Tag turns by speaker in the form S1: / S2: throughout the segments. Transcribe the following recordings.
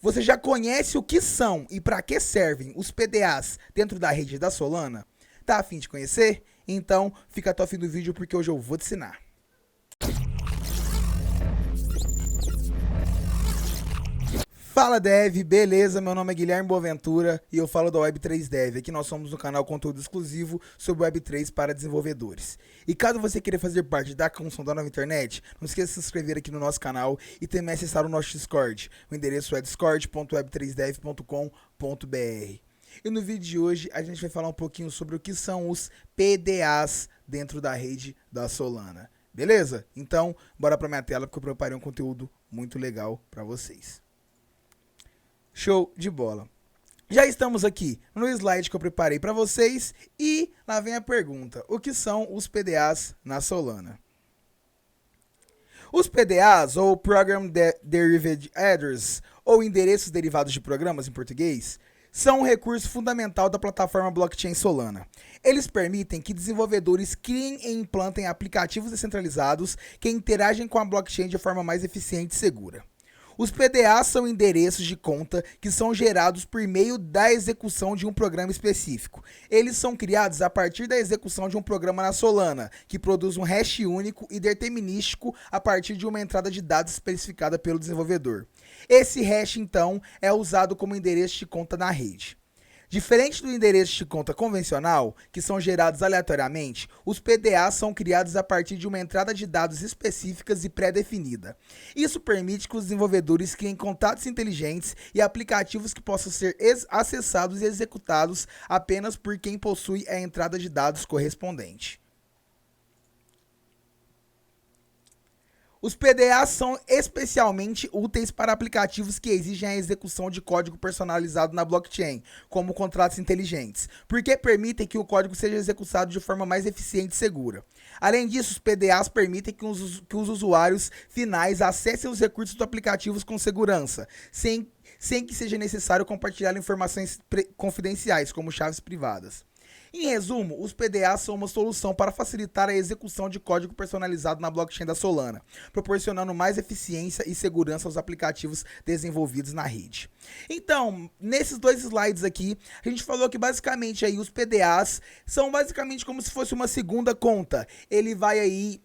S1: Você já conhece o que são e para que servem os PDAs dentro da rede da Solana? Tá a fim de conhecer? Então fica até o fim do vídeo porque hoje eu vou te ensinar. Fala Dev, beleza? Meu nome é Guilherme Boaventura e eu falo da Web3 Dev. Aqui nós somos um canal conteúdo exclusivo sobre Web3 para desenvolvedores. E caso você queira fazer parte da construção da nova internet, não esqueça de se inscrever aqui no nosso canal e também acessar o nosso Discord. O endereço é discord.web3dev.com.br. E no vídeo de hoje a gente vai falar um pouquinho sobre o que são os PDAs dentro da rede da Solana. Beleza? Então, bora para minha tela porque eu preparei um conteúdo muito legal para vocês. Show de bola. Já estamos aqui no slide que eu preparei para vocês e lá vem a pergunta: o que são os PDAs na Solana? Os PDAs, ou Program Derived Address, ou endereços derivados de programas em português, são um recurso fundamental da plataforma blockchain Solana. Eles permitem que desenvolvedores criem e implantem aplicativos descentralizados que interagem com a blockchain de forma mais eficiente e segura. Os PDAs são endereços de conta que são gerados por meio da execução de um programa específico. Eles são criados a partir da execução de um programa na Solana, que produz um hash único e determinístico a partir de uma entrada de dados especificada pelo desenvolvedor. Esse hash, então, é usado como endereço de conta na rede. Diferente do endereço de conta convencional, que são gerados aleatoriamente, os PDAs são criados a partir de uma entrada de dados específicas e pré-definida. Isso permite que os desenvolvedores criem contatos inteligentes e aplicativos que possam ser acessados e executados apenas por quem possui a entrada de dados correspondente. Os PDAs são especialmente úteis para aplicativos que exigem a execução de código personalizado na blockchain, como contratos inteligentes, porque permitem que o código seja executado de forma mais eficiente e segura. Além disso, os PDAs permitem que os usuários finais acessem os recursos dos aplicativos com segurança, sem que seja necessário compartilhar informações confidenciais, como chaves privadas. Em resumo, os PDAs são uma solução para facilitar a execução de código personalizado na blockchain da Solana, proporcionando mais eficiência e segurança aos aplicativos desenvolvidos na rede. Então, nesses dois slides aqui, a gente falou que basicamente aí os PDAs são basicamente como se fosse uma segunda conta. Ele vai aí...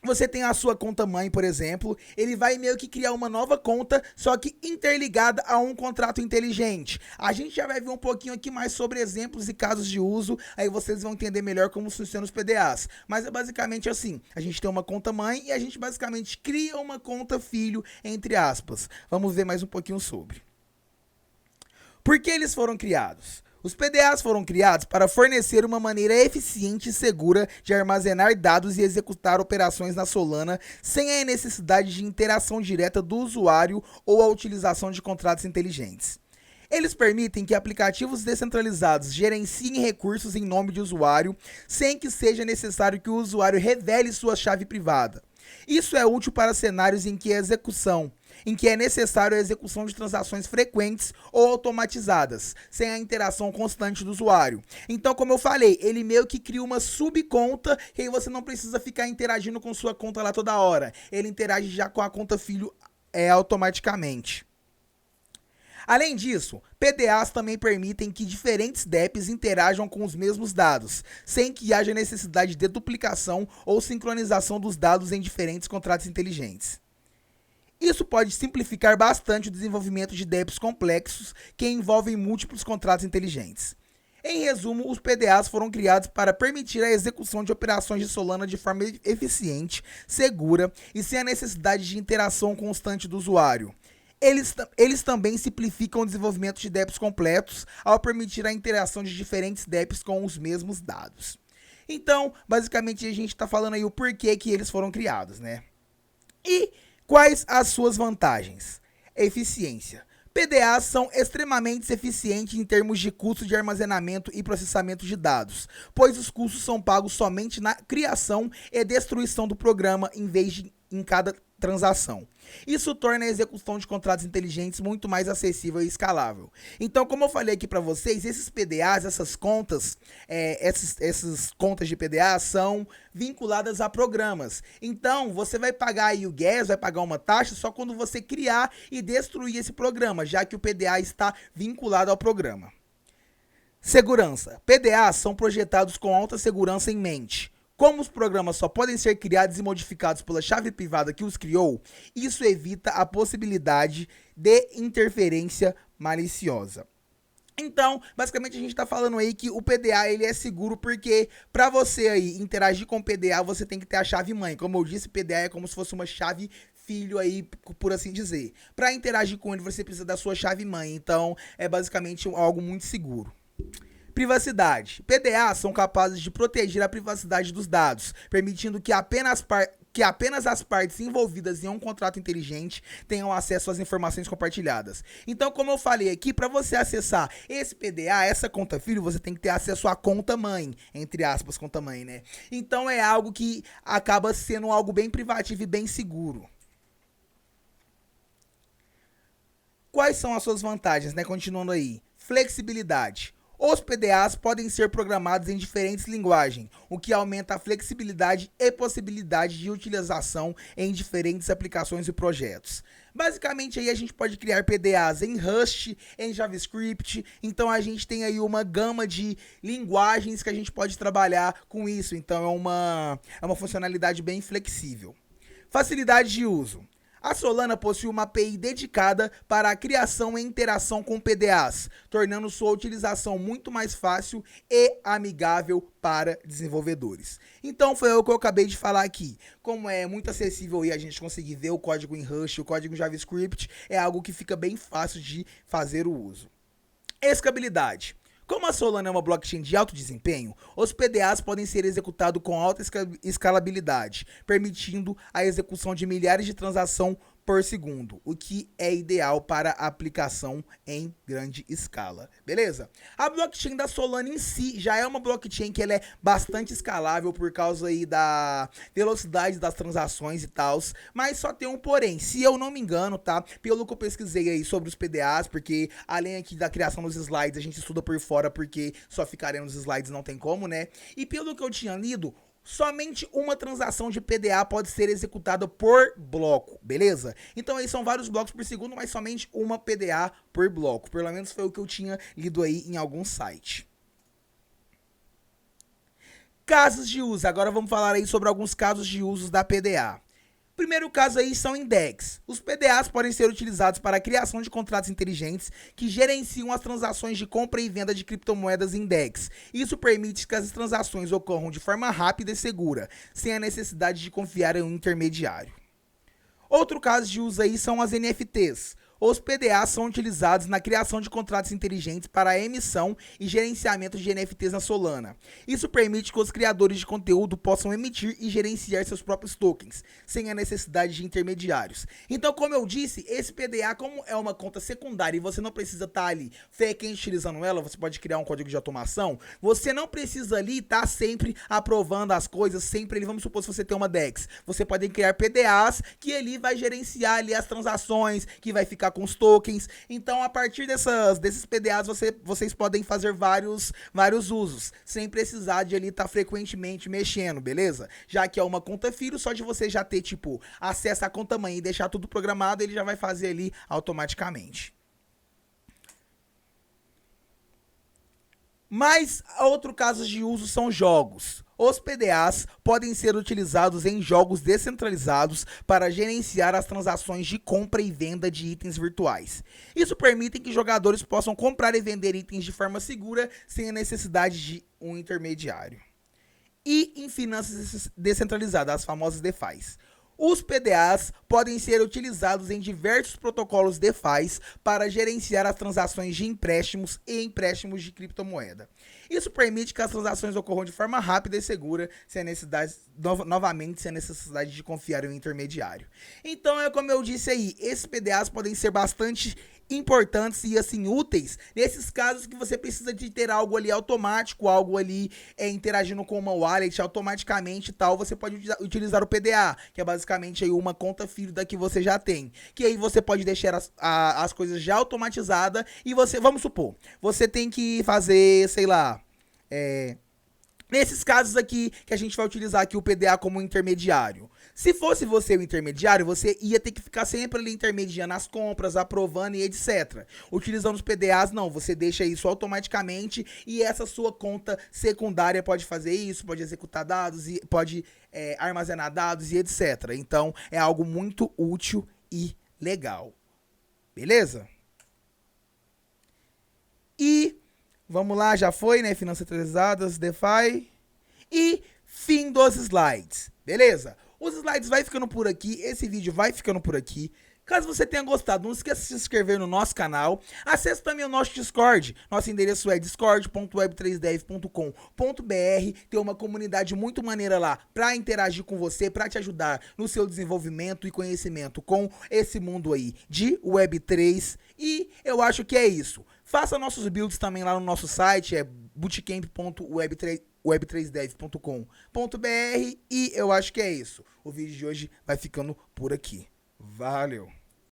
S1: Você tem a sua conta mãe, por exemplo, ele vai meio que criar uma nova conta, só que interligada a um contrato inteligente. A gente já vai ver um pouquinho aqui mais sobre exemplos e casos de uso, aí vocês vão entender melhor como funcionam os PDAs. Mas é basicamente assim, a gente tem uma conta mãe e a gente basicamente cria uma conta filho, entre aspas. Vamos ver mais um pouquinho sobre. Por que eles foram criados? Os PDAs foram criados para fornecer uma maneira eficiente e segura de armazenar dados e executar operações na Solana sem a necessidade de interação direta do usuário ou a utilização de contratos inteligentes. Eles permitem que aplicativos descentralizados gerenciem recursos em nome de usuário sem que seja necessário que o usuário revele sua chave privada. Isso é útil para cenários em que é necessário a execução de transações frequentes ou automatizadas, sem a interação constante do usuário. Então, como eu falei, ele meio que cria uma subconta que aí você não precisa ficar interagindo com sua conta lá toda hora. Ele interage já com a conta filho automaticamente. Além disso, PDAs também permitem que diferentes DEPs interajam com os mesmos dados, sem que haja necessidade de duplicação ou sincronização dos dados em diferentes contratos inteligentes. Isso pode simplificar bastante o desenvolvimento de DEPs complexos que envolvem múltiplos contratos inteligentes. Em resumo, os PDAs foram criados para permitir a execução de operações de Solana de forma eficiente, segura e sem a necessidade de interação constante do usuário. Eles também simplificam o desenvolvimento de DEPs completos ao permitir a interação de diferentes DEPs com os mesmos dados. Então, basicamente, a gente está falando aí o porquê que eles foram criados, né? E quais as suas vantagens? Eficiência. PDAs são extremamente eficientes em termos de custo de armazenamento e processamento de dados, pois os custos são pagos somente na criação e destruição do programa em vez de em cada transação. Isso torna a execução de contratos inteligentes muito mais acessível e escalável. Então, como eu falei aqui para vocês, esses PDAs, essas contas, essas contas de PDA são vinculadas a programas. Então, você vai pagar aí o gas, vai pagar uma taxa só quando você criar e destruir esse programa, já que o PDA está vinculado ao programa. Segurança. PDAs são projetados com alta segurança em mente. Como os programas só podem ser criados e modificados pela chave privada que os criou, isso evita a possibilidade de interferência maliciosa. Então, basicamente a gente está falando aí que o PDA ele é seguro porque para você aí interagir com o PDA você tem que ter a chave mãe. Como eu disse, PDA é como se fosse uma chave filho aí, por assim dizer. Para interagir com ele você precisa da sua chave mãe, então é basicamente algo muito seguro. Privacidade. PDA são capazes de proteger a privacidade dos dados, permitindo que apenas as partes envolvidas em um contrato inteligente tenham acesso às informações compartilhadas. Então, como eu falei aqui, para você acessar esse PDA, essa conta filho, você tem que ter acesso à conta mãe, entre aspas, conta mãe, né? Então é algo que acaba sendo algo bem privativo e bem seguro. Quais são as suas vantagens, né? Continuando aí. Flexibilidade. Os PDAs podem ser programados em diferentes linguagens, o que aumenta a flexibilidade e possibilidade de utilização em diferentes aplicações e projetos. Basicamente aí a gente pode criar PDAs em Rust, em JavaScript, então a gente tem aí uma gama de linguagens que a gente pode trabalhar com isso, então é uma funcionalidade bem flexível. Facilidade de uso. A Solana possui uma API dedicada para a criação e interação com PDAs, tornando sua utilização muito mais fácil e amigável para desenvolvedores. Então foi o que eu acabei de falar aqui. Como é muito acessível e a gente conseguir ver o código em Rust, o código em JavaScript, é algo que fica bem fácil de fazer o uso. Escalabilidade. Como a Solana é uma blockchain de alto desempenho, os PDAs podem ser executados com alta escalabilidade, permitindo a execução de milhares de transações por segundo, o que é ideal para aplicação em grande escala, beleza? A blockchain da Solana em si já é uma blockchain que ela é bastante escalável por causa aí da velocidade das transações e tal, mas só tem um porém, se eu não me engano, tá? Pelo que eu pesquisei aí sobre os PDAs, porque além aqui da criação dos slides, a gente estuda por fora porque só ficaria nos slides, não tem como, né? E pelo que eu tinha lido, somente uma transação de PDA pode ser executada por bloco, beleza? Então aí são vários blocos por segundo, mas somente uma PDA por bloco. Pelo menos foi o que eu tinha lido aí em algum site. Casos de uso. Agora vamos falar aí sobre alguns casos de uso da PDA. Primeiro caso aí são em DEX. Os PDAs podem ser utilizados para a criação de contratos inteligentes que gerenciam as transações de compra e venda de criptomoedas em DEX. Isso permite que as transações ocorram de forma rápida e segura, sem a necessidade de confiar em um intermediário. Outro caso de uso aí são as NFTs. Os PDAs são utilizados na criação de contratos inteligentes para a emissão e gerenciamento de NFTs na Solana. Isso permite que os criadores de conteúdo possam emitir e gerenciar seus próprios tokens, sem a necessidade de intermediários. Então, como eu disse, esse PDA, como é uma conta secundária e você não precisa estar ali quem utilizando ela, você pode criar um código de automação, você não precisa ali estar sempre aprovando as coisas, sempre ali, vamos supor, se você tem uma DEX, você pode criar PDAs que ali vai gerenciar ali as transações, que vai ficar com os tokens. Então, a partir desses PDAs, vocês podem fazer vários usos, sem precisar de ali estar frequentemente mexendo, beleza? Já que é uma conta filho, só de você já ter, tipo, acesso à conta mãe e deixar tudo programado, ele já vai fazer ali automaticamente. Mas outro caso de uso são jogos. Os PDAs podem ser utilizados em jogos descentralizados para gerenciar as transações de compra e venda de itens virtuais. Isso permite que jogadores possam comprar e vender itens de forma segura, sem a necessidade de um intermediário. E em finanças descentralizadas, as famosas DeFi. Os PDAs podem ser utilizados em diversos protocolos DeFi para gerenciar as transações de empréstimos e empréstimos de criptomoeda. Isso permite que as transações ocorram de forma rápida e segura, sem a necessidade, novamente, sem a necessidade de confiar em um intermediário. Então, é como eu disse aí, esses PDAs podem ser bastante importantes e assim úteis nesses casos que você precisa de ter algo ali automático, algo ali interagindo com uma wallet automaticamente e tal, você pode utilizar o PDA, que é basicamente aí uma conta filho da que você já tem, que aí você pode deixar as coisas já automatizadas e você, vamos supor, você tem que fazer, sei lá, nesses casos aqui, que a gente vai utilizar aqui o PDA como intermediário. Se fosse você o intermediário, você ia ter que ficar sempre ali intermediando as compras, aprovando e etc. Utilizando os PDAs, não. Você deixa isso automaticamente e essa sua conta secundária pode fazer isso, pode executar dados, e pode armazenar dados e etc. Então, é algo muito útil e legal. Beleza? E vamos lá, já foi, né? Finanças centralizadas, DeFi. E fim dos slides, beleza? Os slides vai ficando por aqui, esse vídeo vai ficando por aqui. Caso você tenha gostado, não esqueça de se inscrever no nosso canal. Acesse também o nosso Discord. Nosso endereço é discord.web3dev.com.br. Tem uma comunidade muito maneira lá para interagir com você, para te ajudar no seu desenvolvimento e conhecimento com esse mundo aí de Web3. E eu acho que é isso. Faça nossos builds também lá no nosso site, é bootcamp.web3dev.com.br. E eu acho que é isso. O vídeo de hoje vai ficando por aqui. Valeu!